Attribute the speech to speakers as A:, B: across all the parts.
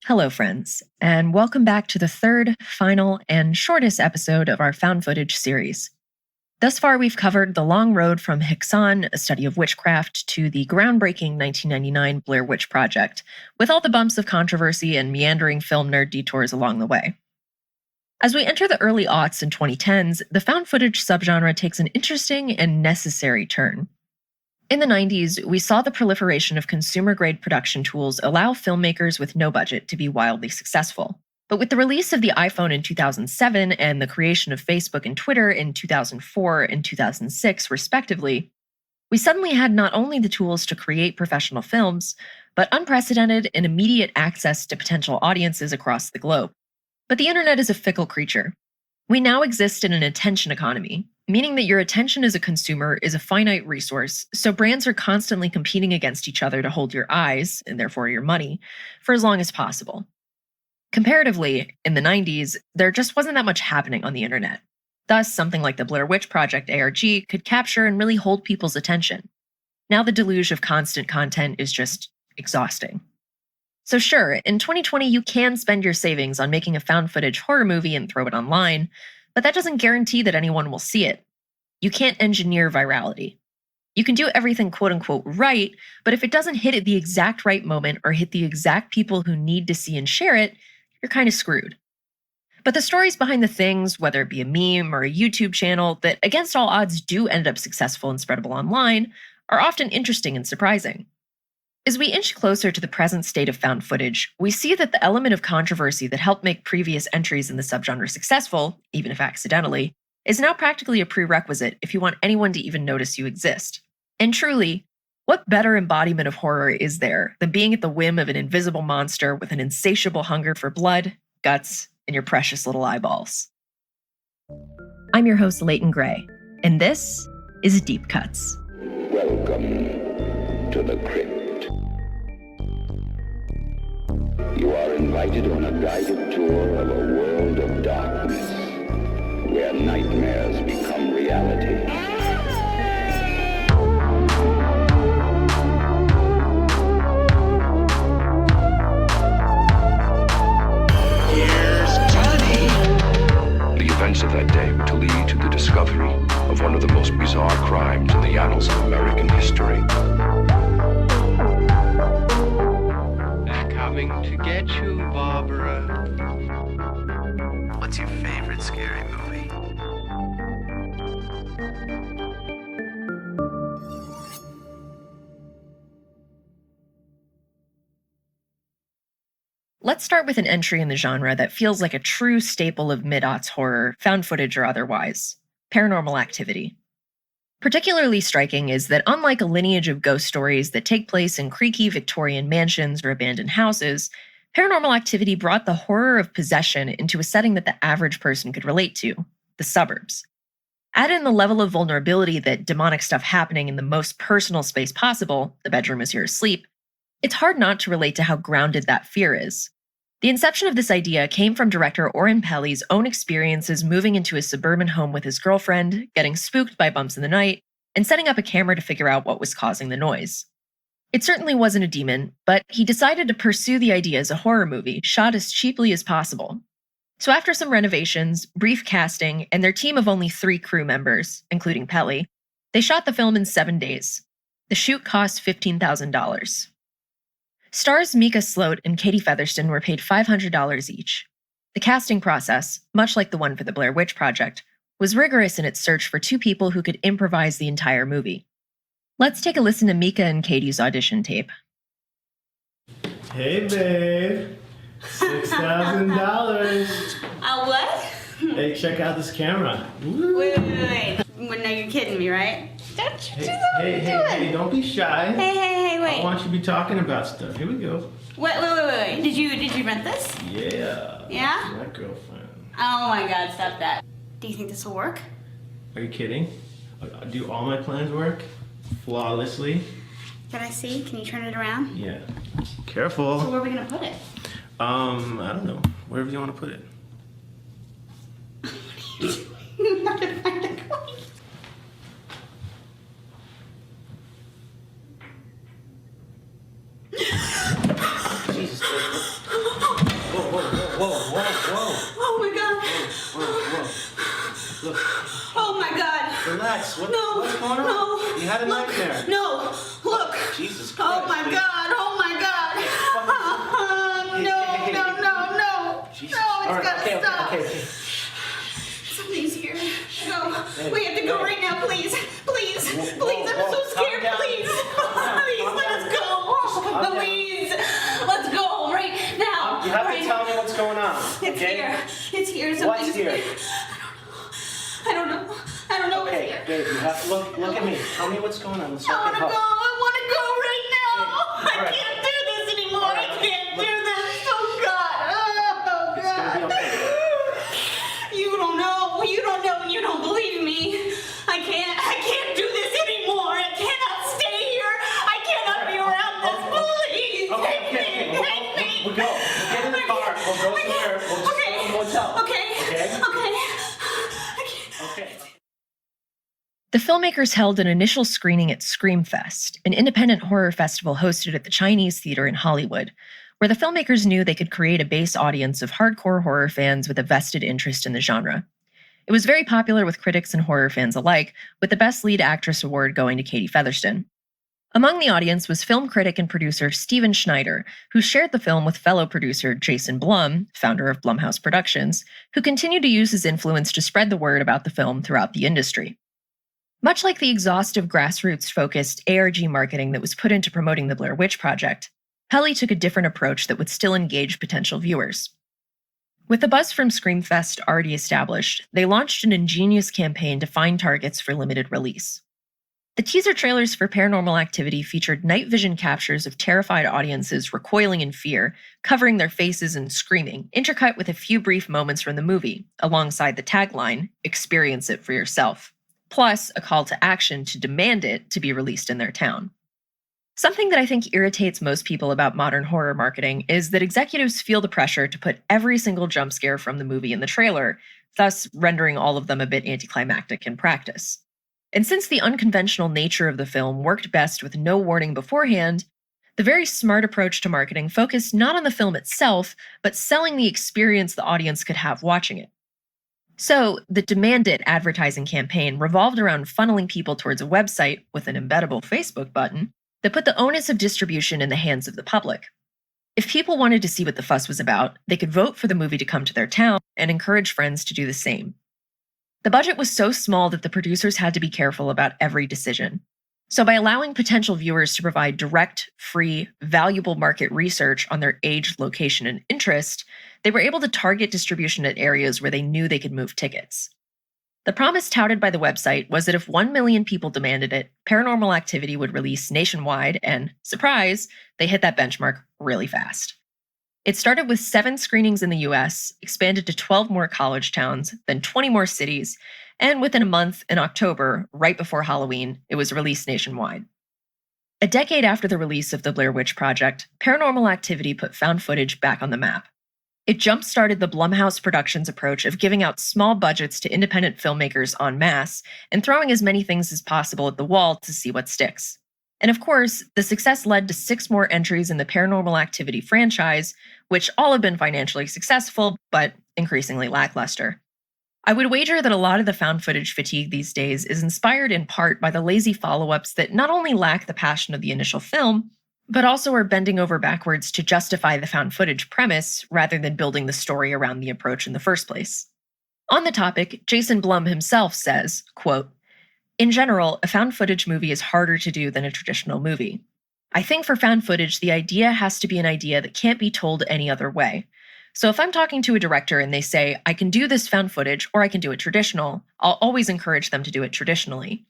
A: Hello, friends, and welcome back to the third, final, and shortest episode of our found footage series. Thus far, we've covered the long road from Hickson, a study of witchcraft, to the groundbreaking 1999 Blair Witch Project, with all the bumps of controversy and meandering film nerd detours along the way. As we enter the early aughts and 2010s, the found footage subgenre takes an interesting and necessary turn. In the 90s, we saw the proliferation of consumer-grade production tools allow filmmakers with no budget to be wildly successful. But with the release of the iPhone in 2007 and the creation of Facebook and Twitter in 2004 and 2006, respectively, we suddenly had not only the tools to create professional films, but unprecedented and immediate access to potential audiences across the globe. But the internet is a fickle creature. We now exist in an attention economy, meaning that your attention as a consumer is a finite resource, so brands are constantly competing against each other to hold your eyes, and therefore your money, for as long as possible. Comparatively, in the 90s, there just wasn't that much happening on the internet. Thus, something like the Blair Witch Project ARG could capture and really hold people's attention. Now the deluge of constant content is just exhausting. So sure, in 2020 you can spend your savings on making a found footage horror movie and throw it online, but that doesn't guarantee that anyone will see it. You can't engineer virality. You can do everything quote-unquote right, but if it doesn't hit at the exact right moment or hit the exact people who need to see and share it, you're kind of screwed. But the stories behind the things, whether it be a meme or a YouTube channel, that against all odds do end up successful and spreadable online, are often interesting and surprising. As we inch closer to the present state of found footage, we see that the element of controversy that helped make previous entries in the subgenre successful, even if accidentally, is now practically a prerequisite if you want anyone to even notice you exist. And truly, what better embodiment of horror is there than being at the whim of an invisible monster with an insatiable hunger for blood, guts, and your precious little eyeballs? I'm your host, Leighton Gray, and this is Deep Cuts.
B: Welcome to the crypt. You are invited on a guided tour of a world of darkness, where nightmares become reality.
C: Here's Johnny. The events of that day were to lead to the discovery of one of the most bizarre crimes in the annals of American history.
D: Coming to get you, Barbara.
E: What's your favorite scary movie?
A: Let's start with an entry in the genre that feels like a true staple of mid-aughts horror, found footage or otherwise: Paranormal Activity. Particularly striking is that unlike a lineage of ghost stories that take place in creaky Victorian mansions or abandoned houses, Paranormal Activity brought the horror of possession into a setting that the average person could relate to: the suburbs. Add in the level of vulnerability that demonic stuff happening in the most personal space possible, the bedroom as you're asleep, it's hard not to relate to how grounded that fear is. The inception of this idea came from director Oren Peli's own experiences moving into his suburban home with his girlfriend, getting spooked by bumps in the night, and setting up a camera to figure out what was causing the noise. It certainly wasn't a demon, but he decided to pursue the idea as a horror movie, shot as cheaply as possible. So after some renovations, brief casting, and their team of only 3 crew members, including Peli, they shot the film in 7 days. The shoot cost $15,000. Stars Mika Sloat and Katie Featherston were paid $500 each. The casting process, much like the one for the Blair Witch Project, was rigorous in its search for 2 people who could improvise the entire movie. Let's take a listen to Mika and Katie's audition tape.
F: Hey, babe. $6,000.
G: What?
F: Hey, check out this camera.
G: Wait. Well, no, you're kidding me, right? Don't you do that?
F: Hey, don't be shy.
G: Hey, wait.
F: I want you to be talking about stuff. Here we go.
G: Wait. Did you rent this?
F: Yeah.
G: Yeah?
F: My girlfriend.
G: Oh my God, stop that. Do you think this will work?
F: Are you kidding? Do all my plans work? Flawlessly?
G: Can I see? Can you turn it around?
F: Yeah. Careful.
G: So where are we gonna put it?
F: I don't know. Wherever you want to put it.
G: You have to find a coin.
F: Jesus.
G: Oh my god.
F: Look,
G: Oh my god.
F: relax. What's going on?
G: No.
F: You had a
G: Look.
F: nightmare.
G: No. Look.
F: Jesus Christ.
G: Oh my god. Oh my god. No.
F: Jesus.
G: No,
F: All right,
G: gotta stop.
F: okay.
G: Something's here. No. We have to go right now, please. Please. I'm so scared.
F: down.
G: Please.
F: Calm down.
G: Please, let us go.
F: calm down.
G: Please. Let's go right now.
F: You have
G: Right.
F: to tell me what's going on.
G: It's
F: Okay?
G: here. It's here.
F: What's
G: Something's
F: here?
G: I don't know. What's
F: Okay,
G: here.
F: babe, you have to look at me. Tell me what's going on. Let's
G: I
F: not
G: want
F: get
G: to go.
F: help.
G: I want to go right now.
F: All
G: I
F: right.
G: can't do this anymore.
F: All right.
G: I can't do this. Oh God. Oh
F: It's gonna be
G: God.
F: okay.
G: You don't know, and you don't believe me. I can't do this anymore. I cannot stay here. I cannot be around this. Please, take me.
F: We'll go. We'll get in the car. We'll go somewhere. We'll just go to a motel.
G: Okay.
A: The filmmakers held an initial screening at Screamfest, an independent horror festival hosted at the Chinese Theater in Hollywood, where the filmmakers knew they could create a base audience of hardcore horror fans with a vested interest in the genre. It was very popular with critics and horror fans alike, with the Best Lead Actress award going to Katie Featherston. Among the audience was film critic and producer Steven Schneider, who shared the film with fellow producer Jason Blum, founder of Blumhouse Productions, who continued to use his influence to spread the word about the film throughout the industry. Much like the exhaustive grassroots-focused ARG marketing that was put into promoting the Blair Witch Project, Pelly took a different approach that would still engage potential viewers. With the buzz from Screamfest already established, they launched an ingenious campaign to find targets for limited release. The teaser trailers for Paranormal Activity featured night vision captures of terrified audiences recoiling in fear, covering their faces and screaming, intercut with a few brief moments from the movie, alongside the tagline, "Experience it for yourself," plus a call to action to demand it to be released in their town. Something that I think irritates most people about modern horror marketing is that executives feel the pressure to put every single jump scare from the movie in the trailer, thus rendering all of them a bit anticlimactic in practice. And since the unconventional nature of the film worked best with no warning beforehand, the very smart approach to marketing focused not on the film itself, but selling the experience the audience could have watching it. So, the Demand It advertising campaign revolved around funneling people towards a website with an embeddable Facebook button that put the onus of distribution in the hands of the public. If people wanted to see what the fuss was about, they could vote for the movie to come to their town and encourage friends to do the same. The budget was so small that the producers had to be careful about every decision. So by allowing potential viewers to provide direct, free, valuable market research on their age, location, and interest, they were able to target distribution at areas where they knew they could move tickets. The promise touted by the website was that if 1 million people demanded it, Paranormal Activity would release nationwide, and, surprise, they hit that benchmark really fast. It started with 7 screenings in the US, expanded to 12 more college towns, then 20 more cities, and within a month, in October, right before Halloween, it was released nationwide. A decade after the release of the Blair Witch Project, Paranormal Activity put found footage back on the map. It jump-started the Blumhouse Productions approach of giving out small budgets to independent filmmakers en masse and throwing as many things as possible at the wall to see what sticks. And of course, the success led to 6 more entries in the Paranormal Activity franchise, which all have been financially successful, but increasingly lackluster. I would wager that a lot of the found footage fatigue these days is inspired in part by the lazy follow-ups that not only lack the passion of the initial film, but also are bending over backwards to justify the found footage premise rather than building the story around the approach in the first place. On the topic, Jason Blum himself says, quote, "In general, a found footage movie is harder to do than a traditional movie. I think for found footage, the idea has to be an idea that can't be told any other way. So if I'm talking to a director and they say, I can do this found footage or I can do it traditional, I'll always encourage them to do it traditionally.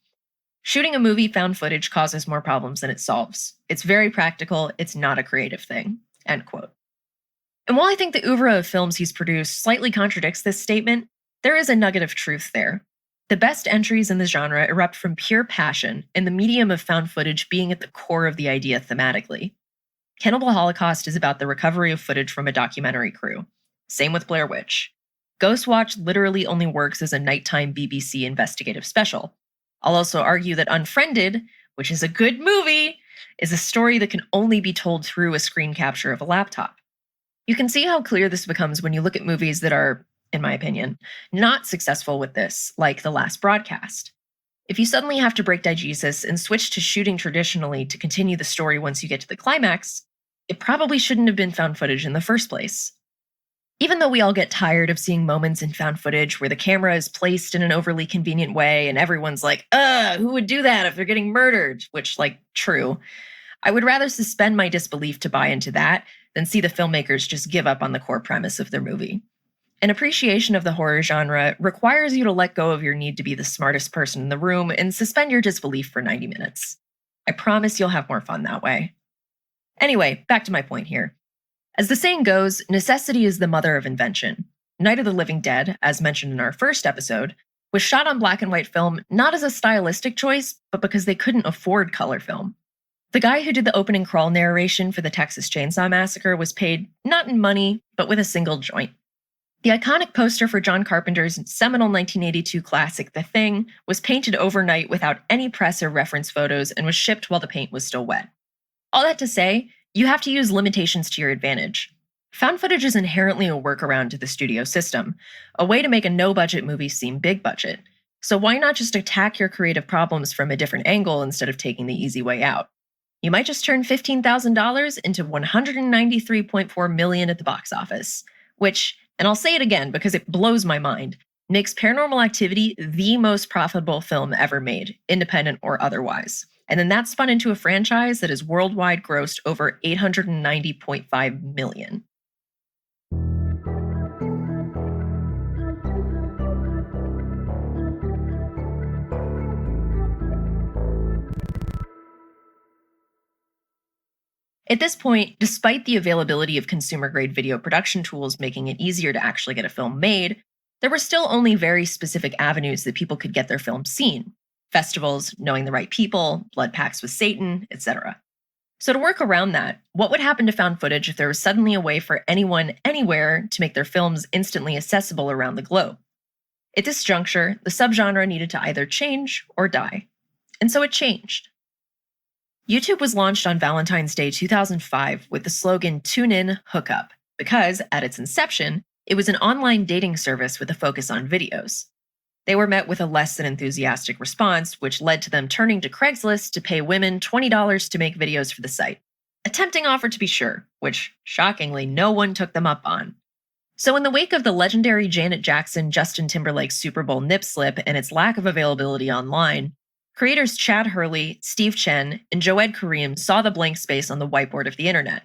A: Shooting a movie found footage causes more problems than it solves. It's very practical, it's not a creative thing." End quote. And while I think the oeuvre of films he's produced slightly contradicts this statement, there is a nugget of truth there. The best entries in the genre erupt from pure passion, and the medium of found footage being at the core of the idea thematically. Cannibal Holocaust is about the recovery of footage from a documentary crew. Same with Blair Witch. Ghostwatch literally only works as a nighttime BBC investigative special. I'll also argue that Unfriended, which is a good movie, is a story that can only be told through a screen capture of a laptop. You can see how clear this becomes when you look at movies that are, in my opinion, not successful with this, like The Last Broadcast. If you suddenly have to break diegesis and switch to shooting traditionally to continue the story once you get to the climax, it probably shouldn't have been found footage in the first place. Even though we all get tired of seeing moments in found footage where the camera is placed in an overly convenient way and everyone's like, who would do that if they're getting murdered? Which, true. I would rather suspend my disbelief to buy into that than see the filmmakers just give up on the core premise of their movie. An appreciation of the horror genre requires you to let go of your need to be the smartest person in the room and suspend your disbelief for 90 minutes. I promise you'll have more fun that way. Anyway, back to my point here. As the saying goes, necessity is the mother of invention. Night of the Living Dead, as mentioned in our first episode, was shot on black and white film not as a stylistic choice, but because they couldn't afford color film. The guy who did the opening crawl narration for the Texas Chainsaw Massacre was paid not in money, but with a single joint. The iconic poster for John Carpenter's seminal 1982 classic, The Thing, was painted overnight without any press or reference photos and was shipped while the paint was still wet. All that to say, you have to use limitations to your advantage. Found footage is inherently a workaround to the studio system, a way to make a no-budget movie seem big budget. So why not just attack your creative problems from a different angle instead of taking the easy way out? You might just turn $15,000 into $193.4 million at the box office, which, and I'll say it again because it blows my mind, makes Paranormal Activity the most profitable film ever made, independent or otherwise. And then that spun into a franchise that has worldwide grossed over $890.5 million. At this point, despite the availability of consumer-grade video production tools making it easier to actually get a film made, there were still only very specific avenues that people could get their films seen. Festivals, knowing the right people, blood pacts with Satan, etc. So to work around that, what would happen to found footage if there was suddenly a way for anyone, anywhere, to make their films instantly accessible around the globe? At this juncture, the subgenre needed to either change or die. And so it changed. YouTube was launched on Valentine's Day 2005 with the slogan "Tune in, hook up," because, at its inception, it was an online dating service with a focus on videos. They were met with a less than enthusiastic response, which led to them turning to Craigslist to pay women $20 to make videos for the site. A tempting offer to be sure, which, shockingly, no one took them up on. So in the wake of the legendary Janet Jackson-Justin Timberlake Super Bowl nip slip and its lack of availability online, creators Chad Hurley, Steve Chen, and Joed Karim saw the blank space on the whiteboard of the internet.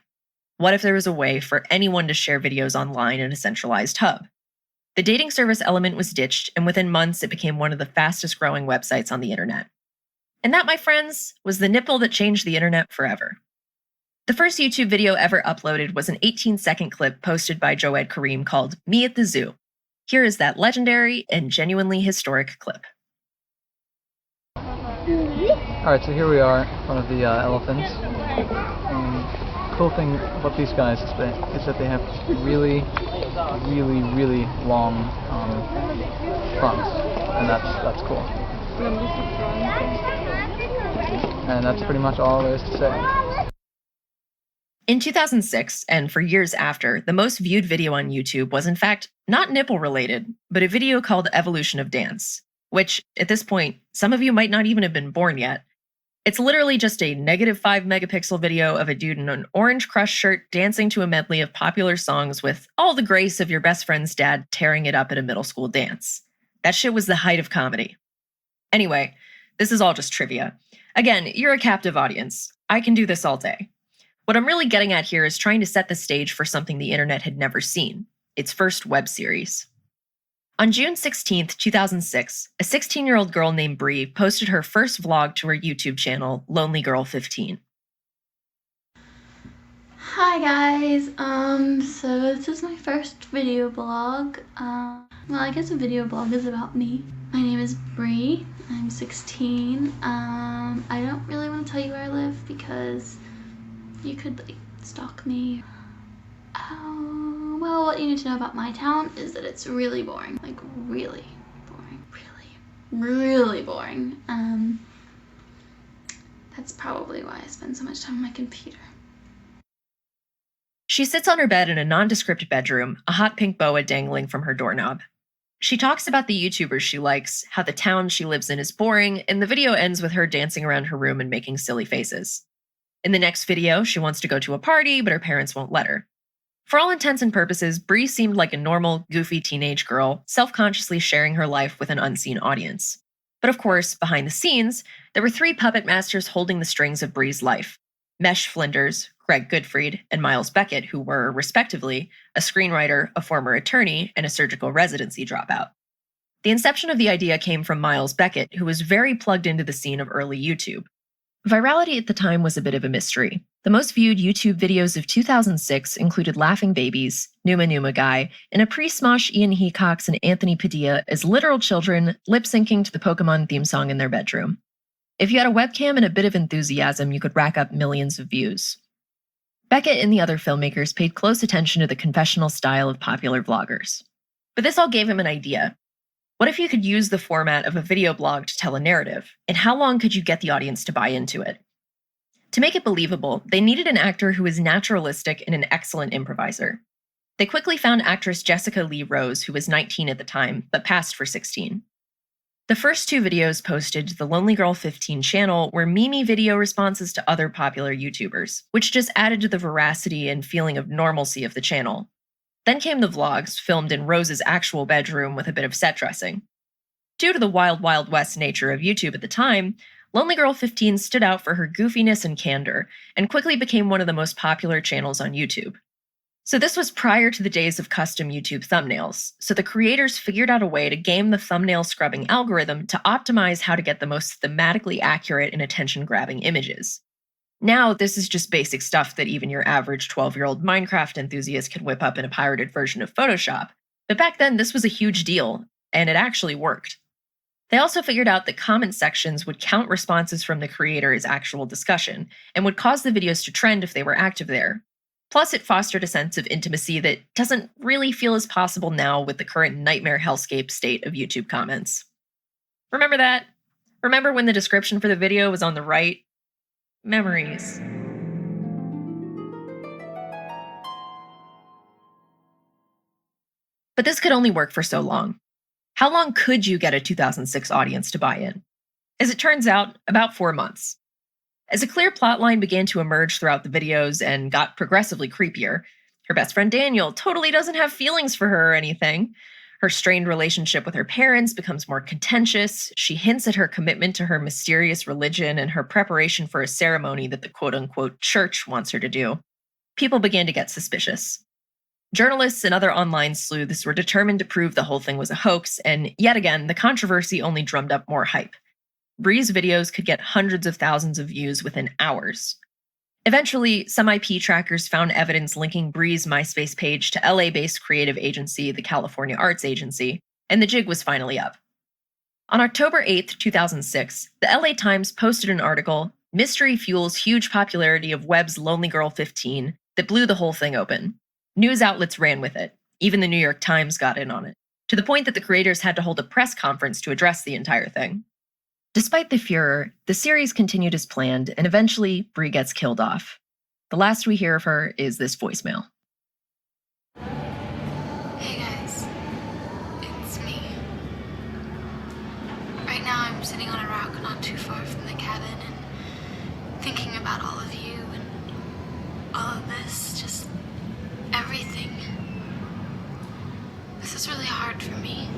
A: What if there was a way for anyone to share videos online in a centralized hub? The dating service element was ditched, and within months it became one of the fastest growing websites on the internet. And that, my friends, was the nipple that changed the internet forever. The first YouTube video ever uploaded was an 18-second clip posted by Joed Karim called "Me at the Zoo." Here is that legendary and genuinely historic clip.
H: Alright, so here we are in front of the elephants. And the cool thing about these guys is that they have really long fronts, and that's cool. And that's pretty much all there is to say.
A: In 2006, and for years after, the most viewed video on YouTube was in fact not nipple related, but a video called "Evolution of Dance," which, at this point, some of you might not even have been born yet. It's literally just a -5 megapixel video of a dude in an orange Crush shirt dancing to a medley of popular songs with all the grace of your best friend's dad tearing it up at a middle school dance. That shit was the height of comedy. Anyway, this is all just trivia. Again, you're a captive audience. I can do this all day. What I'm really getting at here is trying to set the stage for something the internet had never seen, its first web series. On June 16th, 2006, a 16-year-old girl named Bree posted her first vlog to her YouTube channel, Lonely Girl 15.
I: Hi guys, so this is my first video blog. Well, I guess a video blog is about me. My name is Bree, I'm 16. I don't really want to tell you where I live because you could stalk me. Well, what you need to know about my town is that it's really boring. Like, really boring. Really boring. That's probably why I spend so much time on my computer.
A: She sits on her bed in a nondescript bedroom, a hot pink boa dangling from her doorknob. She talks about the YouTubers she likes, how the town she lives in is boring, and the video ends with her dancing around her room and making silly faces. In the next video, she wants to go to a party, but her parents won't let her. For all intents and purposes, Bree seemed like a normal, goofy teenage girl, self-consciously sharing her life with an unseen audience. But of course, behind the scenes, there were 3 puppet masters holding the strings of Bree's life. Mesh Flinders, Greg Goodfried, and Miles Beckett, who were, respectively, a screenwriter, a former attorney, and a surgical residency dropout. The inception of the idea came from Miles Beckett, who was very plugged into the scene of early YouTube. Virality at the time was a bit of a mystery. The most viewed YouTube videos of 2006 included Laughing Babies, Numa Numa Guy, and a pre-smosh Ian Hecox and Anthony Padilla as literal children lip-syncing to the Pokemon theme song in their bedroom. If you had a webcam and a bit of enthusiasm, you could rack up millions of views. Beckett and the other filmmakers paid close attention to the confessional style of popular vloggers. But this all gave him an idea. What if you could use the format of a video blog to tell a narrative, and how long could you get the audience to buy into it? To make it believable, they needed an actor who was naturalistic and an excellent improviser. They quickly found actress Jessica Lee Rose, who was 19 at the time, but passed for 16. The first 2 videos posted to the Lonely Girl 15 channel were meme video responses to other popular YouTubers, which just added to the veracity and feeling of normalcy of the channel. Then came the vlogs, filmed in Rose's actual bedroom with a bit of set dressing. Due to the wild, wild west nature of YouTube at the time, Lonely Girl 15 stood out for her goofiness and candor, and quickly became one of the most popular channels on YouTube. So this was prior to the days of custom YouTube thumbnails, so the creators figured out a way to game the thumbnail scrubbing algorithm to optimize how to get the most thematically accurate and attention-grabbing images. Now, this is just basic stuff that even your average 12-year-old Minecraft enthusiast can whip up in a pirated version of Photoshop. But back then, this was a huge deal, and it actually worked. They also figured out that comment sections would count responses from the creator as actual discussion, and would cause the videos to trend if they were active there. Plus, it fostered a sense of intimacy that doesn't really feel as possible now with the current nightmare hellscape state of YouTube comments. Remember that? Remember when the description for the video was on the right? Memories. But this could only work for so long. How long could you get a 2006 audience to buy in? As it turns out, about 4 months. As a clear plotline began to emerge throughout the videos and got progressively creepier, her best friend Daniel totally doesn't have feelings for her or anything. Her strained relationship with her parents becomes more contentious. She hints at her commitment to her mysterious religion and her preparation for a ceremony that the quote-unquote church wants her to do. People began to get suspicious. Journalists and other online sleuths were determined to prove the whole thing was a hoax, and yet again, the controversy only drummed up more hype. Bree's videos could get hundreds of thousands of views within hours. Eventually, some IP trackers found evidence linking Bree's MySpace page to LA-based creative agency, the California Arts Agency, and the jig was finally up. On October 8, 2006, the LA Times posted an article, "Mystery Fuels Huge Popularity of Webb's Lonely Girl 15," that blew the whole thing open. News outlets ran with it. Even the New York Times got in on it, to the point that the creators had to hold a press conference to address the entire thing. Despite the furor, the series continued as planned, and eventually, Bree gets killed off. The last we hear of her is this voicemail.
I: Hey guys, it's me. Right now I'm sitting on a rock not too far from the cabin and thinking about all of you and all of this, just everything. This is really hard for me.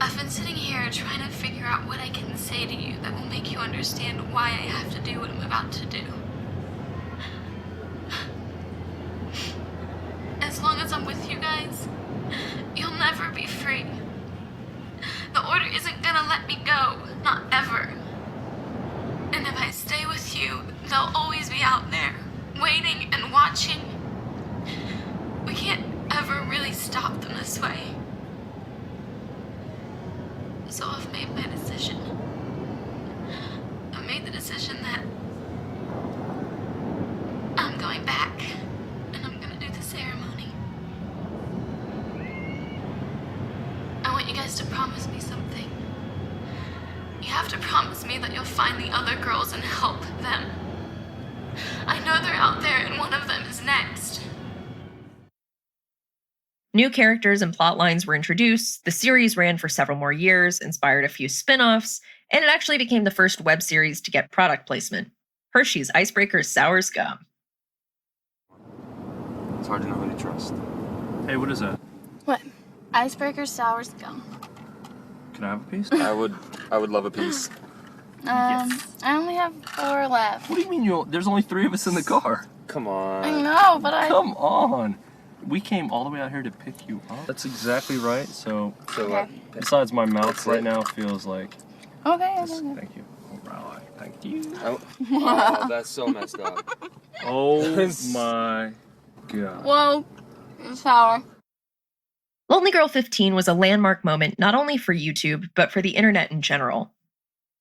I: I've been sitting here trying to figure out what I can say to you that will make you understand why I have to do what I'm about to do. As long as I'm with you guys, you'll never be free. The order isn't gonna let me go, not ever. And if I stay with you, they'll always be out there, waiting and watching. We can't ever really stop them this way. So I've made my decision. I've made the decision that I'm going back and I'm gonna do the ceremony. I want you guys to promise me something. You have to promise me that you'll find the other girls and help them. I know they're out there and one of them is next.
A: New characters and plot lines were introduced, the series ran for several more years, inspired a few spin-offs, and it actually became the first web series to get product placement. Hershey's Icebreaker Sour Scum.
J: It's hard to know who to trust. Hey, what is that?
I: What? Icebreaker Sour Scum.
J: Can I have a piece? I would love a piece.
I: I only have 4 left.
J: What do you mean there's only 3 of us in the car? Come on.
I: I know, but
J: Come on. We came all the way out here to pick you up. That's exactly right. So
I: Okay.
J: Besides, my mouth right now feels like.
I: Okay.
J: Thank you. All right. Thank you.
E: Oh, that's so messed up.
J: Oh my God.
I: Whoa. It's sour.
A: Lonely Girl 15 was a landmark moment not only for YouTube, but for the internet in general.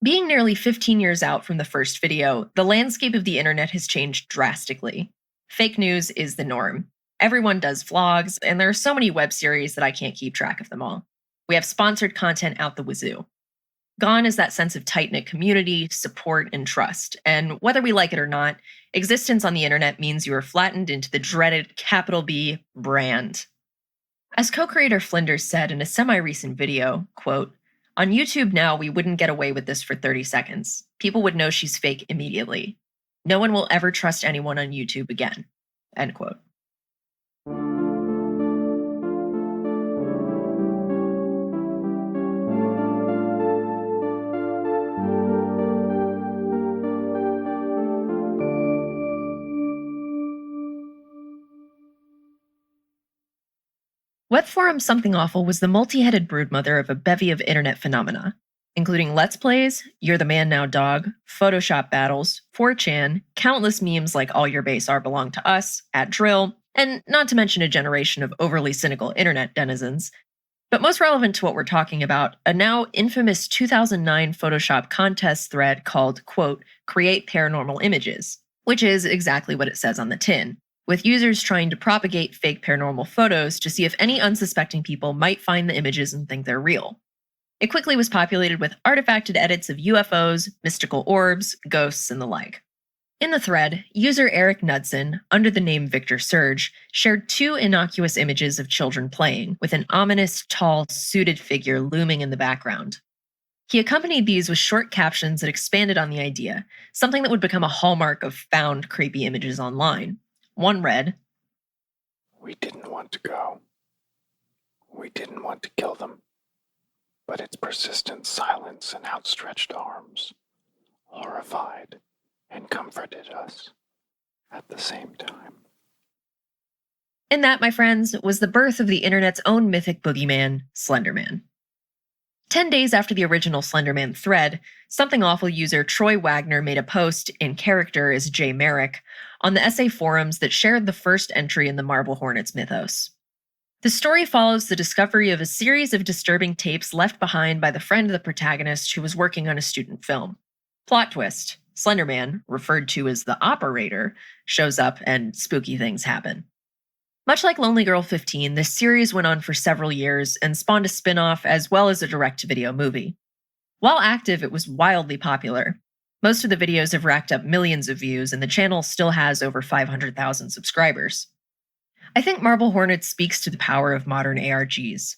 A: Being nearly 15 years out from the first video, the landscape of the internet has changed drastically. Fake news is the norm. Everyone does vlogs, and there are so many web series that I can't keep track of them all. We have sponsored content out the wazoo. Gone is that sense of tight-knit community, support, and trust. And whether we like it or not, existence on the internet means you are flattened into the dreaded capital B brand. As co-creator Flinders said in a semi-recent video, quote, "On YouTube now, we wouldn't get away with this for 30 seconds. People would know she's fake immediately. No one will ever trust anyone on YouTube again." End quote. Web forum Something Awful was the multi-headed broodmother of a bevy of internet phenomena, including Let's Plays, You're the Man Now Dog, Photoshop battles, 4chan, countless memes like All Your Base Are Belong to Us, @Drill, and not to mention a generation of overly cynical internet denizens. But most relevant to what we're talking about, a now infamous 2009 Photoshop contest thread called, quote, "Create Paranormal Images," which is exactly what it says on the tin, with users trying to propagate fake paranormal photos to see if any unsuspecting people might find the images and think they're real. It quickly was populated with artifacted edits of UFOs, mystical orbs, ghosts, and the like. In the thread, user Eric Knudsen, under the name Victor Surge, shared 2 innocuous images of children playing, with an ominous, tall, suited figure looming in the background. He accompanied these with short captions that expanded on the idea, something that would become a hallmark of found creepy images online. One read,
K: "We didn't want to go. We didn't want to kill them. But its persistent silence and outstretched arms horrified and comforted us at the same time."
A: And that, my friends, was the birth of the internet's own mythic boogeyman, Slenderman. 10 days after the original Slenderman thread, Something Awful user Troy Wagner made a post in character as Jay Merrick on the SA forums that shared the first entry in the Marble Hornets mythos. The story follows the discovery of a series of disturbing tapes left behind by the friend of the protagonist who was working on a student film. Plot twist: Slenderman, referred to as the Operator, shows up and spooky things happen. Much like Lonely Girl 15, this series went on for several years and spawned a spin-off as well as a direct-to-video movie. While active, it was wildly popular. Most of the videos have racked up millions of views, and the channel still has over 500,000 subscribers. I think Marble Hornets speaks to the power of modern ARGs.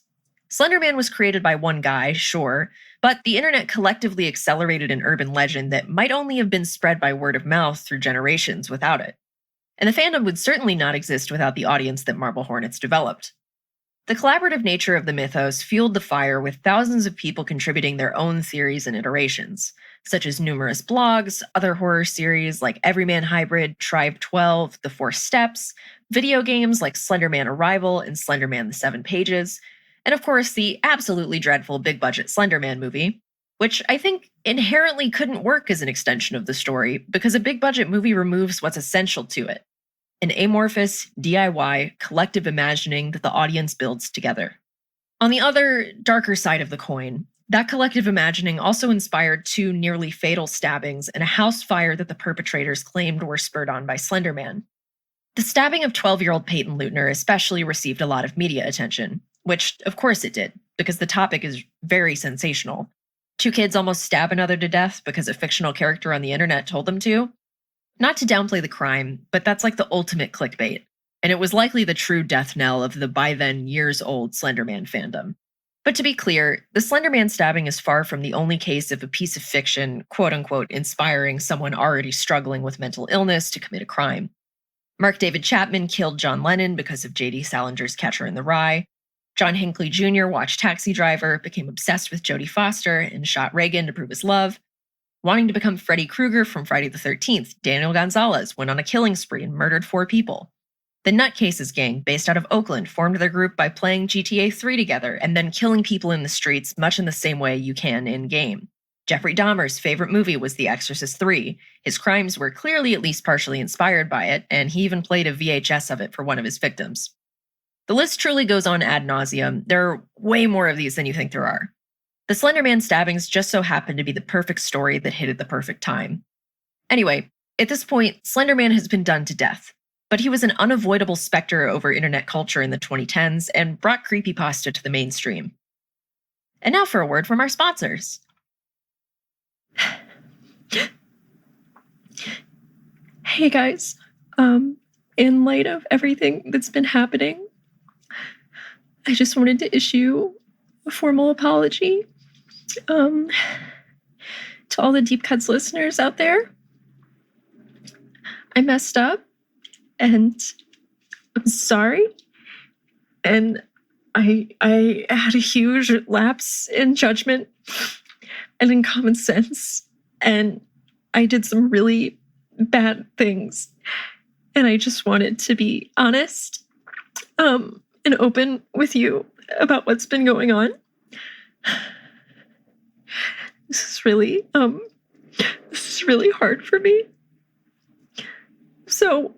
A: Slenderman was created by one guy, sure, but the internet collectively accelerated an urban legend that might only have been spread by word of mouth through generations without it. And the fandom would certainly not exist without the audience that Marble Hornets developed. The collaborative nature of the mythos fueled the fire, with thousands of people contributing their own theories and iterations, such as numerous blogs, other horror series like Everyman Hybrid, Tribe 12, The 4 Steps, video games like Slenderman Arrival and Slenderman The 7 Pages, and of course the absolutely dreadful big-budget Slenderman movie, which I think inherently couldn't work as an extension of the story because a big-budget movie removes what's essential to it: an amorphous, DIY, collective imagining that the audience builds together. On the other, darker side of the coin, that collective imagining also inspired 2 nearly fatal stabbings and a house fire that the perpetrators claimed were spurred on by Slenderman. The stabbing of 12-year-old Peyton Leutner especially received a lot of media attention, which of course it did, because the topic is very sensational. 2 kids almost stab another to death because a fictional character on the internet told them to. Not to downplay the crime, but that's like the ultimate clickbait, and it was likely the true death knell of the by then years-old Slenderman fandom. But to be clear, the Slenderman stabbing is far from the only case of a piece of fiction, quote-unquote, inspiring someone already struggling with mental illness to commit a crime. Mark David Chapman killed John Lennon because of J.D. Salinger's Catcher in the Rye. John Hinckley Jr. watched Taxi Driver, became obsessed with Jodie Foster, and shot Reagan to prove his love. Wanting to become Freddy Krueger from Friday the 13th, Daniel Gonzalez went on a killing spree and murdered 4 people. The Nutcases gang, based out of Oakland, formed their group by playing GTA 3 together and then killing people in the streets much in the same way you can in-game. Jeffrey Dahmer's favorite movie was The Exorcist 3. His crimes were clearly at least partially inspired by it, and he even played a VHS of it for one of his victims. The list truly goes on ad nauseum. There are way more of these than you think there are. The Slenderman stabbings just so happened to be the perfect story that hit at the perfect time. Anyway, at this point, Slenderman has been done to death. But he was an unavoidable specter over internet culture in the 2010s and brought creepypasta to the mainstream. And now for a word from our sponsors. Hey guys, in light of everything that's been happening, I just wanted to issue a formal apology to all the Deep Cuts listeners out there. I messed up. And I'm sorry. And I had a huge lapse in judgment and in common sense. And I did some really bad things. And I just wanted to be honest and open with you about what's been going on. This is really hard for me. So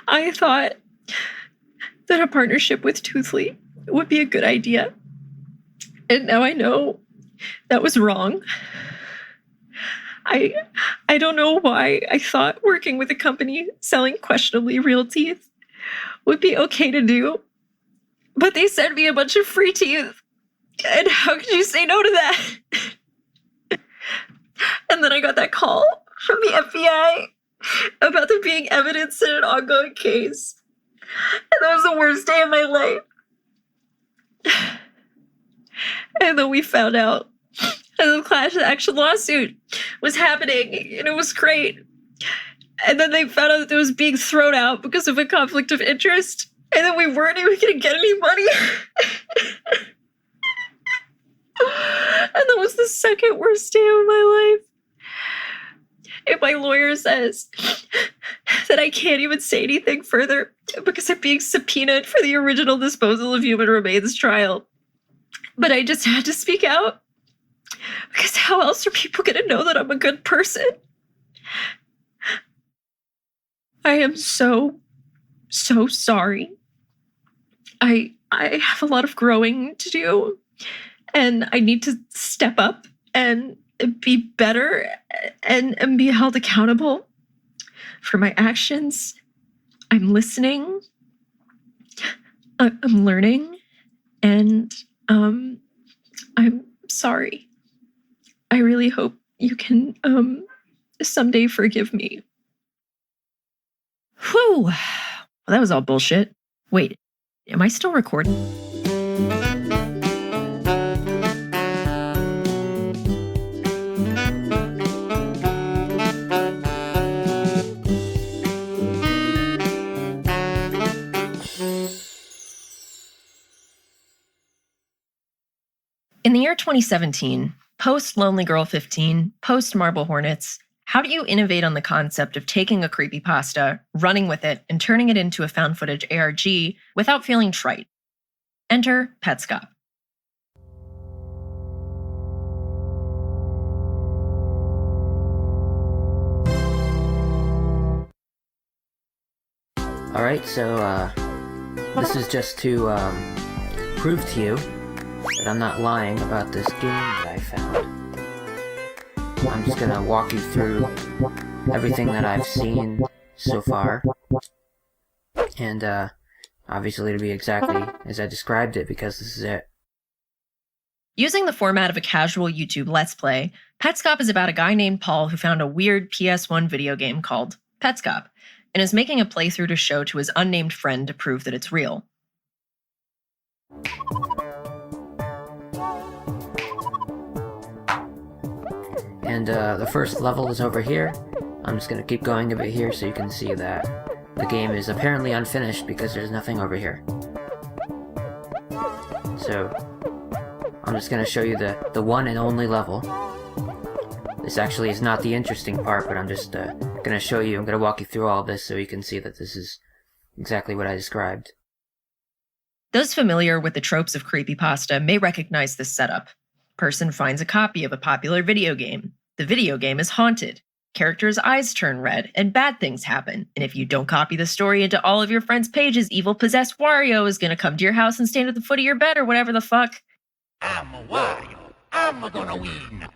A: I thought that a partnership with Toothly would be a good idea. And now I know that was wrong. I don't know why I thought working with a company selling questionably real teeth would be okay to do. But they sent me a bunch of free teeth. And how could you say no to that? And then I got that call from the FBI about there being evidence in an ongoing case. And that was the worst day of my life. And then we found out that the class action lawsuit was happening, and it was great. And then they found out that it was being thrown out because of a conflict of interest, and then we weren't even going to get any money. And that was the second worst day of my life. And my lawyer says that I can't even say anything further because I'm being subpoenaed for the original disposal of human remains trial. But I just had to speak out because how else are people going to know that I'm a good person? I am so sorry. I have a lot of growing to do, and I need to step up and be better and be held accountable for my actions. I'm listening. I'm learning, and I'm sorry. I really hope you can someday forgive me. Whew. Well, that was all bullshit. Wait, am I still recording? In the year 2017, post Lonely Girl 15, post Marble Hornets, how do you innovate on the concept of taking a creepypasta, running with it, and turning it into a found footage ARG without feeling trite? Enter Petscop.
L: Alright, so this is just to prove to you that I'm not lying about this game that I found. I'm just gonna walk you through everything that I've seen so far, and obviously to be exactly as I described it, because this is it.
A: Using the format of a casual YouTube Let's Play, Petscop is about a guy named Paul who found a weird PS1 video game called Petscop, and is making a playthrough to show to his unnamed friend to prove that it's real.
L: And the first level is over here. I'm just gonna keep going a bit here so you can see that the game is apparently unfinished because there's nothing over here. So, I'm just gonna show you the one and only level. This actually is not the interesting part, but I'm just gonna show you, I'm gonna walk you through all this so you can see that this is exactly what I described.
A: Those familiar with the tropes of creepypasta may recognize this setup. Person finds a copy of a popular video game. The video game is haunted. Characters' eyes turn red, and bad things happen. And if you don't copy the story into all of your friends' pages, evil possessed Wario is gonna come to your house and stand at the foot of your bed or whatever the fuck.
M: I'm a Wario. I'm gonna win.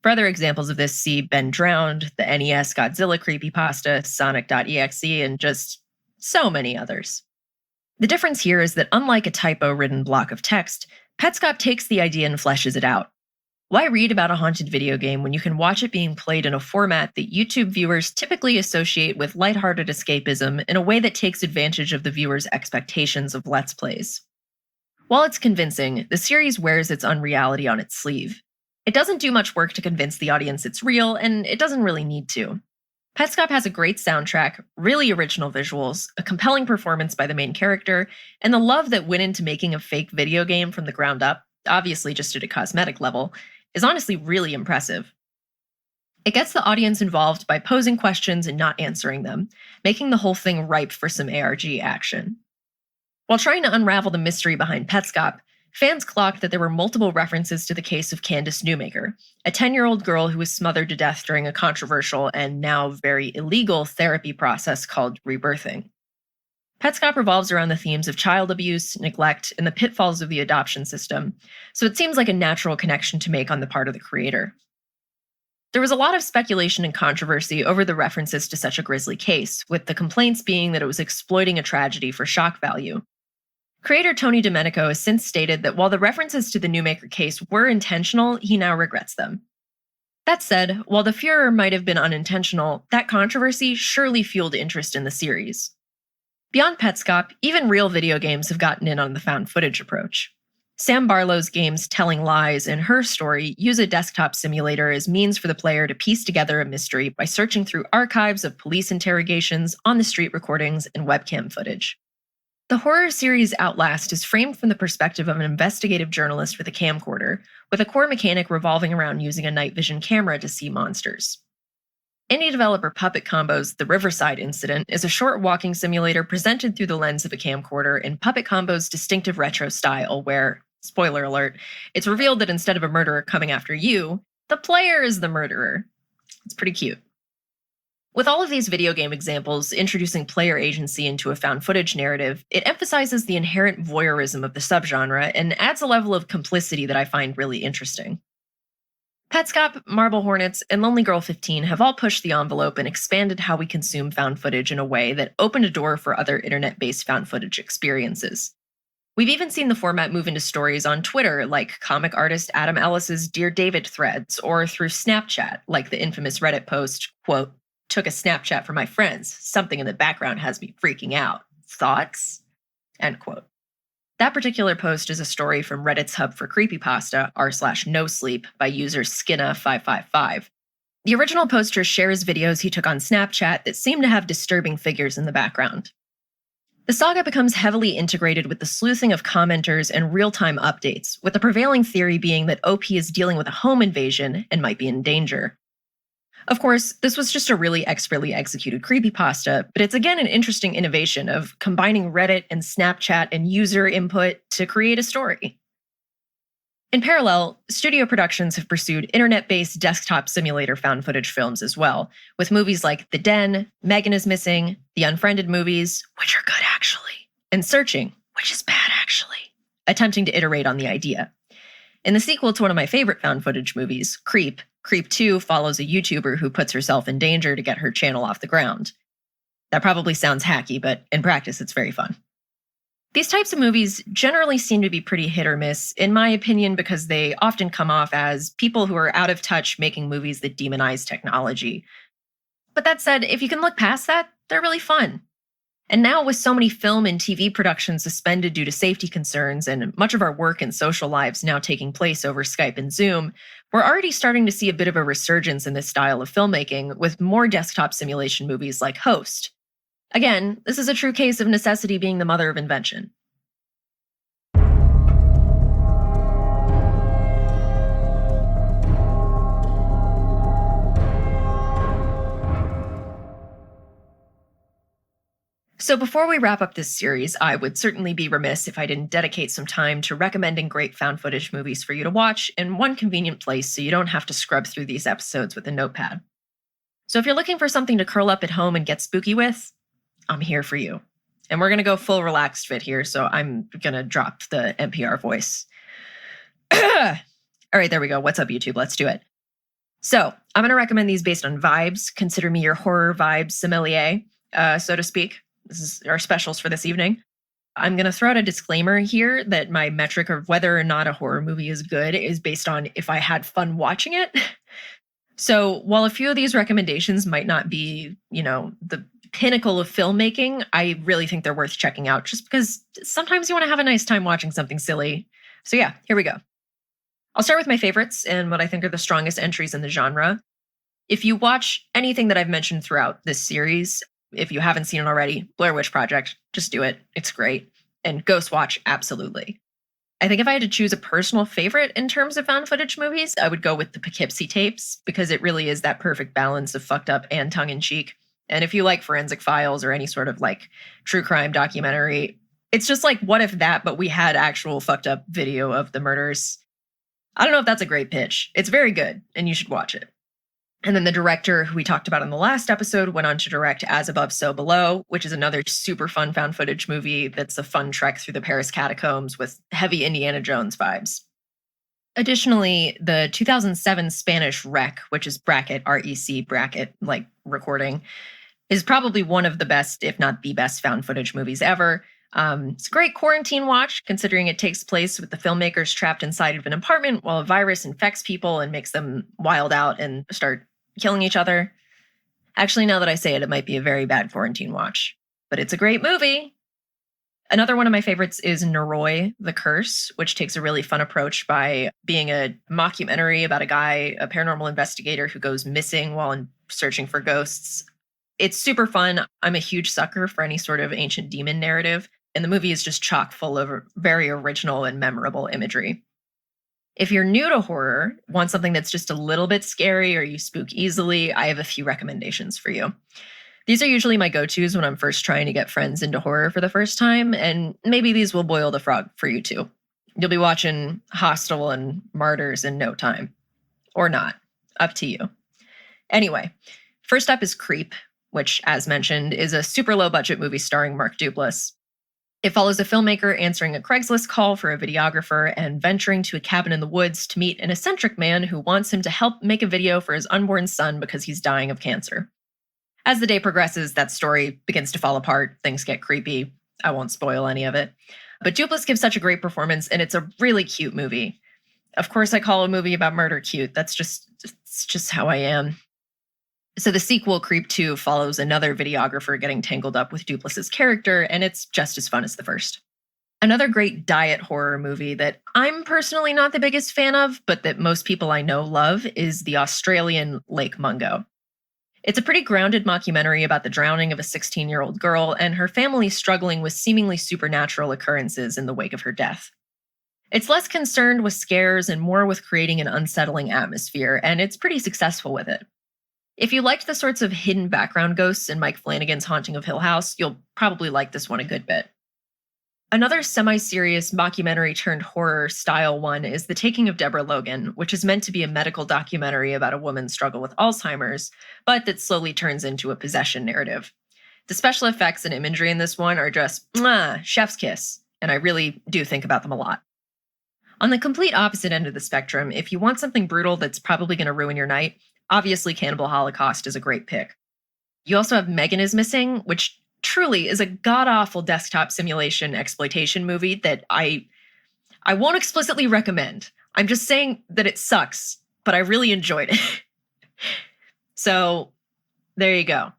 A: For other examples of this, see Ben Drowned, the NES Godzilla creepypasta, Sonic.exe, and just so many others. The difference here is that unlike a typo-ridden block of text, Petscop takes the idea and fleshes it out. Why read about a haunted video game when you can watch it being played in a format that YouTube viewers typically associate with lighthearted escapism in a way that takes advantage of the viewer's expectations of Let's Plays? While it's convincing, the series wears its unreality on its sleeve. It doesn't do much work to convince the audience it's real, and it doesn't really need to. Petscop has a great soundtrack, really original visuals, a compelling performance by the main character, and the love that went into making a fake video game from the ground up, obviously just at a cosmetic level, is honestly really impressive. It gets the audience involved by posing questions and not answering them, making the whole thing ripe for some ARG action. While trying to unravel the mystery behind Petscop, fans clocked that there were multiple references to the case of Candace Newmaker, a 10-year-old girl who was smothered to death during a controversial and now very illegal therapy process called rebirthing. Petscop revolves around the themes of child abuse, neglect, and the pitfalls of the adoption system, so it seems like a natural connection to make on the part of the creator. There was a lot of speculation and controversy over the references to such a grisly case, with the complaints being that it was exploiting a tragedy for shock value. Creator Tony Domenico has since stated that while the references to the Newmaker case were intentional, he now regrets them. That said, while the furor might have been unintentional, that controversy surely fueled interest in the series. Beyond Petscop, even real video games have gotten in on the found footage approach. Sam Barlow's games Telling Lies and Her Story use a desktop simulator as means for the player to piece together a mystery by searching through archives of police interrogations, on-the-street recordings, and webcam footage. The horror series Outlast is framed from the perspective of an investigative journalist with a camcorder, with a core mechanic revolving around using a night vision camera to see monsters. Indie developer Puppet Combo's The Riverside Incident is a short walking simulator presented through the lens of a camcorder in Puppet Combo's distinctive retro style where, spoiler alert, it's revealed that instead of a murderer coming after you, the player is the murderer. It's pretty cute. With all of these video game examples introducing player agency into a found footage narrative, it emphasizes the inherent voyeurism of the subgenre and adds a level of complicity that I find really interesting. Petscop, Marble Hornets, and Lonely Girl 15 have all pushed the envelope and expanded how we consume found footage in a way that opened a door for other internet-based found footage experiences. We've even seen the format move into stories on Twitter, like comic artist Adam Ellis's Dear David threads, or through Snapchat, like the infamous Reddit post, quote, "Took a Snapchat for my friends. Something in the background has me freaking out. Thoughts?" End quote. That particular post is a story from Reddit's hub for creepypasta, r/nosleep, by user Skinna555. The original poster shares videos he took on Snapchat that seem to have disturbing figures in the background. The saga becomes heavily integrated with the sleuthing of commenters and real-time updates, with the prevailing theory being that OP is dealing with a home invasion and might be in danger. Of course, this was just a really expertly executed creepypasta, but it's again an interesting innovation of combining Reddit and Snapchat and user input to create a story. In parallel, studio productions have pursued internet-based desktop simulator found footage films as well, with movies like The Den, Megan is Missing, The Unfriended movies, which are good actually, and Searching, which is bad actually, attempting to iterate on the idea. In the sequel to one of my favorite found footage movies, Creep 2 follows a YouTuber who puts herself in danger to get her channel off the ground. That probably sounds hacky, but in practice it's very fun. These types of movies generally seem to be pretty hit or miss, in my opinion, because they often come off as people who are out of touch making movies that demonize technology. But that said, if you can look past that, they're really fun. And now, with so many film and TV productions suspended due to safety concerns and much of our work and social lives now taking place over Skype and Zoom, we're already starting to see a bit of a resurgence in this style of filmmaking with more desktop simulation movies like Host. Again, this is a true case of necessity being the mother of invention. So before we wrap up this series, I would certainly be remiss if I didn't dedicate some time to recommending great found footage movies for you to watch in one convenient place so you don't have to scrub through these episodes with a notepad. So if you're looking for something to curl up at home and get spooky with, I'm here for you. And we're going to go full relaxed fit here, so I'm going to drop the NPR voice. All right, there we go. What's up, YouTube? Let's do it. So I'm going to recommend these based on vibes. Consider me your horror vibe sommelier, so to speak. This is our specials for this evening. I'm going to throw out a disclaimer here that my metric of whether or not a horror movie is good is based on if I had fun watching it. So while a few of these recommendations might not be, the pinnacle of filmmaking, I really think they're worth checking out just because sometimes you want to have a nice time watching something silly. So yeah, here we go. I'll start with my favorites and what I think are the strongest entries in the genre. If you watch anything that I've mentioned throughout this series, if you haven't seen it already, Blair Witch Project, just do it. It's great. And Ghostwatch, absolutely. I think if I had to choose a personal favorite in terms of found footage movies, I would go with the Poughkeepsie tapes because it really is that perfect balance of fucked up and tongue-in-cheek. And if you like Forensic Files or any sort of true crime documentary, it's just like, what if that, but we had actual fucked up video of the murders? I don't know if that's a great pitch. It's very good, and you should watch it. And then the director who we talked about in the last episode went on to direct As Above, So Below, which is another super fun found footage movie that's a fun trek through the Paris catacombs with heavy Indiana Jones vibes. Additionally, the 2007 Spanish Rec, which is bracket, R-E-C, bracket, like recording, is probably one of the best, if not the best, found footage movies ever. It's a great quarantine watch, considering it takes place with the filmmakers trapped inside of an apartment while a virus infects people and makes them wild out and start killing each other. Actually, now that I say it, it might be a very bad quarantine watch, but it's a great movie. Another one of my favorites is Noroi, The Curse, which takes a really fun approach by being a mockumentary about a guy, a paranormal investigator who goes missing while searching for ghosts. It's super fun. I'm a huge sucker for any sort of ancient demon narrative, and the movie is just chock full of very original and memorable imagery. If you're new to horror, want something that's just a little bit scary or you spook easily, I have a few recommendations for you. These are usually my go-tos when I'm first trying to get friends into horror for the first time, and maybe these will boil the frog for you too. You'll be watching Hostel and Martyrs in no time. Or not. Up to you. Anyway, first up is Creep, which, as mentioned, is a super low-budget movie starring Mark Duplass. It follows a filmmaker answering a Craigslist call for a videographer and venturing to a cabin in the woods to meet an eccentric man who wants him to help make a video for his unborn son because he's dying of cancer. As the day progresses, that story begins to fall apart. Things get creepy. I won't spoil any of it. But Duplass gives such a great performance, and it's a really cute movie. Of course, I call a movie about murder cute. It's just how I am. So the sequel, Creep 2, follows another videographer getting tangled up with Duplass's character, and it's just as fun as the first. Another great diet horror movie that I'm personally not the biggest fan of, but that most people I know love, is the Australian Lake Mungo. It's a pretty grounded mockumentary about the drowning of a 16-year-old girl and her family struggling with seemingly supernatural occurrences in the wake of her death. It's less concerned with scares and more with creating an unsettling atmosphere, and it's pretty successful with it. If you liked the sorts of hidden background ghosts in Mike Flanagan's Haunting of Hill House, you'll probably like this one a good bit. Another semi-serious mockumentary-turned-horror style one is The Taking of Deborah Logan, which is meant to be a medical documentary about a woman's struggle with Alzheimer's, but that slowly turns into a possession narrative. The special effects and imagery in this one are just, chef's kiss, and I really do think about them a lot. On the complete opposite end of the spectrum, if you want something brutal that's probably going to ruin your night, obviously Cannibal Holocaust is a great pick. You also have Megan is Missing, which truly is a god-awful desktop simulation exploitation movie that I won't explicitly recommend. I'm just saying that it sucks, but I really enjoyed it. So, there you go.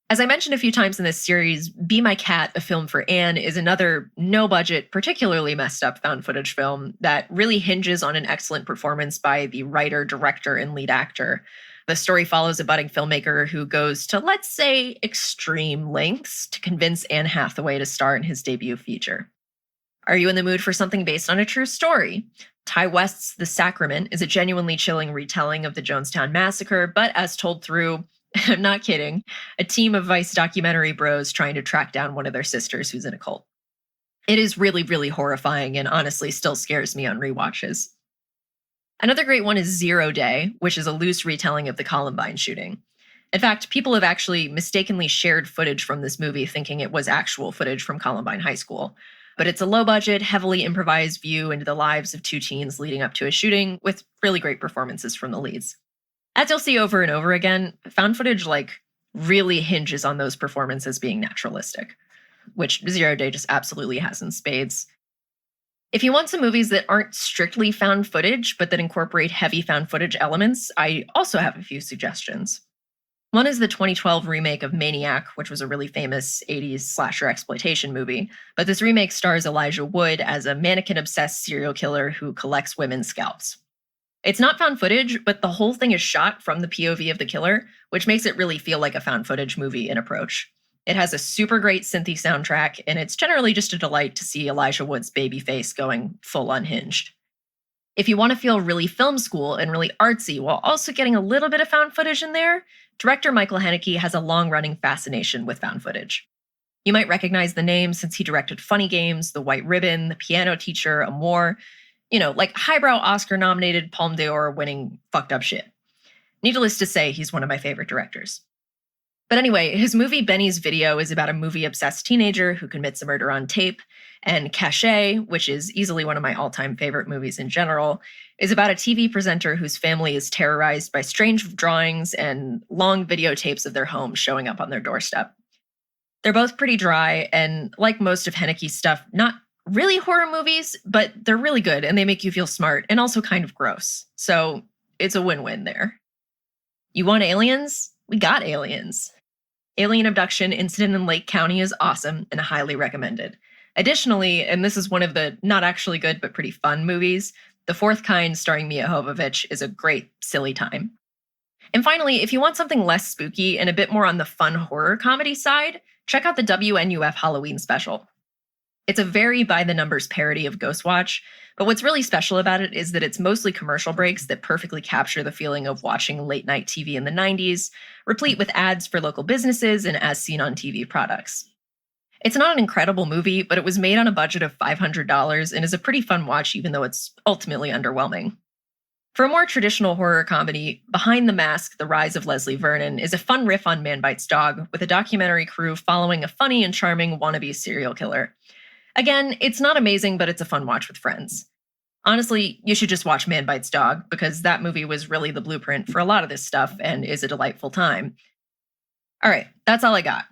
A: As I mentioned a few times in this series, Be My Cat, A Film for Anne is another no-budget, particularly messed up found footage film that really hinges on an excellent performance by the writer, director, and lead actor. The story follows a budding filmmaker who goes to, let's say, extreme lengths to convince Anne Hathaway to star in his debut feature. Are you in the mood for something based on a true story? Ty West's The Sacrament is a genuinely chilling retelling of the Jonestown Massacre, but as told through, I'm not kidding, a team of Vice documentary bros trying to track down one of their sisters who's in a cult. It is really, really horrifying and honestly still scares me on rewatches. Another great one is 0 Day, which is a loose retelling of the Columbine shooting. In fact, people have actually mistakenly shared footage from this movie thinking it was actual footage from Columbine High School. But it's a low-budget, heavily improvised view into the lives of two teens leading up to a shooting with really great performances from the leads. As you'll see over and over again, found footage really hinges on those performances being naturalistic, which 0 Day just absolutely has in spades. If you want some movies that aren't strictly found footage, but that incorporate heavy found footage elements, I also have a few suggestions. One is the 2012 remake of Maniac, which was a really famous 80s slasher exploitation movie, but this remake stars Elijah Wood as a mannequin-obsessed serial killer who collects women's scalps. It's not found footage, but the whole thing is shot from the POV of the killer, which makes it really feel like a found footage movie in approach. It has a super great synthy soundtrack, and it's generally just a delight to see Elijah Wood's baby face going full unhinged. If you want to feel really film school and really artsy while also getting a little bit of found footage in there, director Michael Haneke has a long-running fascination with found footage. You might recognize the name since he directed Funny Games, The White Ribbon, The Piano Teacher, Amour, highbrow Oscar-nominated Palme d'Or winning fucked up shit. Needless to say, he's one of my favorite directors. But anyway, his movie Benny's Video is about a movie-obsessed teenager who commits a murder on tape, and Cachet, which is easily one of my all-time favorite movies in general, is about a TV presenter whose family is terrorized by strange drawings and long videotapes of their home showing up on their doorstep. They're both pretty dry, and like most of Haneke's stuff, not really horror movies, but they're really good, and they make you feel smart, and also kind of gross. So it's a win-win there. You want aliens? We got aliens. Alien Abduction Incident in Lake County is awesome and highly recommended. Additionally, and this is one of the not actually good but pretty fun movies, The Fourth Kind starring Mia Jovovich is a great, silly time. And finally, if you want something less spooky and a bit more on the fun horror comedy side, check out the WNUF Halloween special. It's a very by-the-numbers parody of Ghostwatch, but what's really special about it is that it's mostly commercial breaks that perfectly capture the feeling of watching late-night TV in the 90s, replete with ads for local businesses and as-seen-on-TV products. It's not an incredible movie, but it was made on a budget of $500 and is a pretty fun watch even though it's ultimately underwhelming. For a more traditional horror comedy, Behind the Mask, The Rise of Leslie Vernon is a fun riff on Man Bites Dog, with a documentary crew following a funny and charming wannabe serial killer. Again, it's not amazing, but it's a fun watch with friends. Honestly, you should just watch Man Bites Dog, because that movie was really the blueprint for a lot of this stuff and is a delightful time. All right, that's all I got.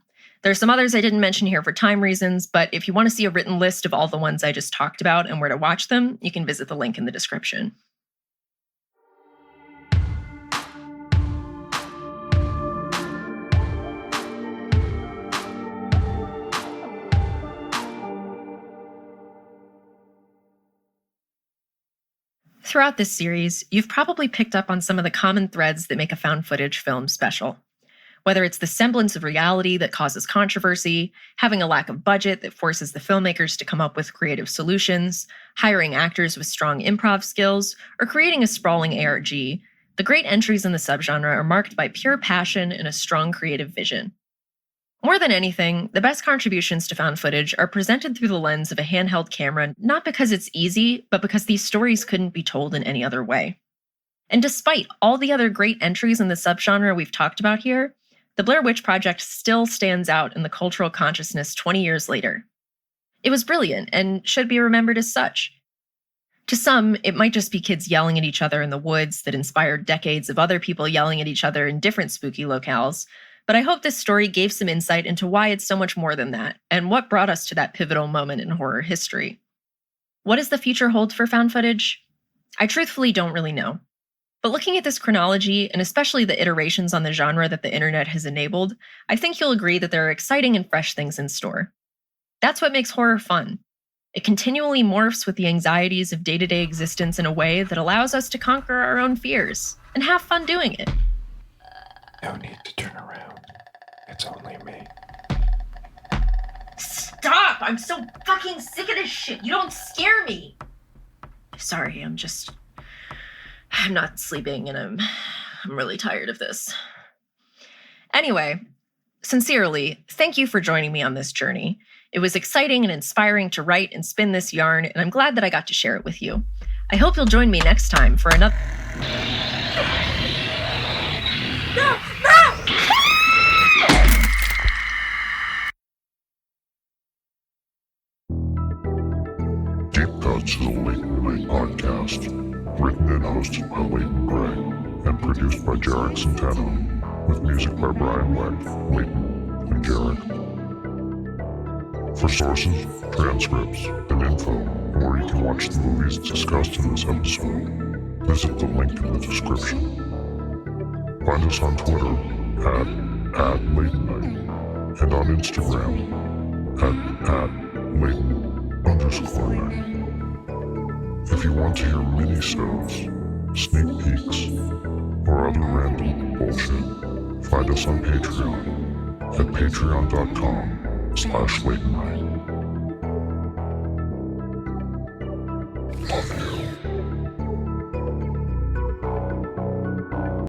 A: There's some others I didn't mention here for time reasons, but if you want to see a written list of all the ones I just talked about and where to watch them, you can visit the link in the description. Throughout this series, you've probably picked up on some of the common threads that make a found footage film special. Whether it's the semblance of reality that causes controversy, having a lack of budget that forces the filmmakers to come up with creative solutions, hiring actors with strong improv skills, or creating a sprawling ARG, the great entries in the subgenre are marked by pure passion and a strong creative vision. More than anything, the best contributions to found footage are presented through the lens of a handheld camera, not because it's easy, but because these stories couldn't be told in any other way. And despite all the other great entries in the subgenre we've talked about here, the Blair Witch Project still stands out in the cultural consciousness 20 years later. It was brilliant and should be remembered as such. To some, it might just be kids yelling at each other in the woods that inspired decades of other people yelling at each other in different spooky locales, But I hope this story gave some insight into why it's so much more than that, and what brought us to that pivotal moment in horror history. What does the future hold for found footage? I truthfully don't really know. But looking at this chronology, and especially the iterations on the genre that the internet has enabled, I think you'll agree that there are exciting and fresh things in store. That's what makes horror fun. It continually morphs with the anxieties of day-to-day existence in a way that allows us to conquer our own fears, and have fun doing it.
K: No need to turn around. It's only me.
A: Stop! I'm so fucking sick of this shit! You don't scare me! Sorry, I'm not sleeping and I'm really tired of this. Anyway, sincerely, thank you for joining me on this journey. It was exciting and inspiring to write and spin this yarn, and I'm glad that I got to share it with you. I hope you'll join me next time for another... No!
C: Deep Cuts is a Leighton Night podcast, written and hosted by Leighton Gray, and produced by Jarek Centeno, with music by Brian Weck, Leighton, and Jarek. For sources, transcripts, and info, or you can watch the movies discussed in this episode, visit the link in the description. Find us on Twitter at Leighton Night, and on Instagram at Leighton_Night. If you want to hear mini-sodes, sneak peeks, or other random bullshit, find us on Patreon at patreon.com/Leighton Night.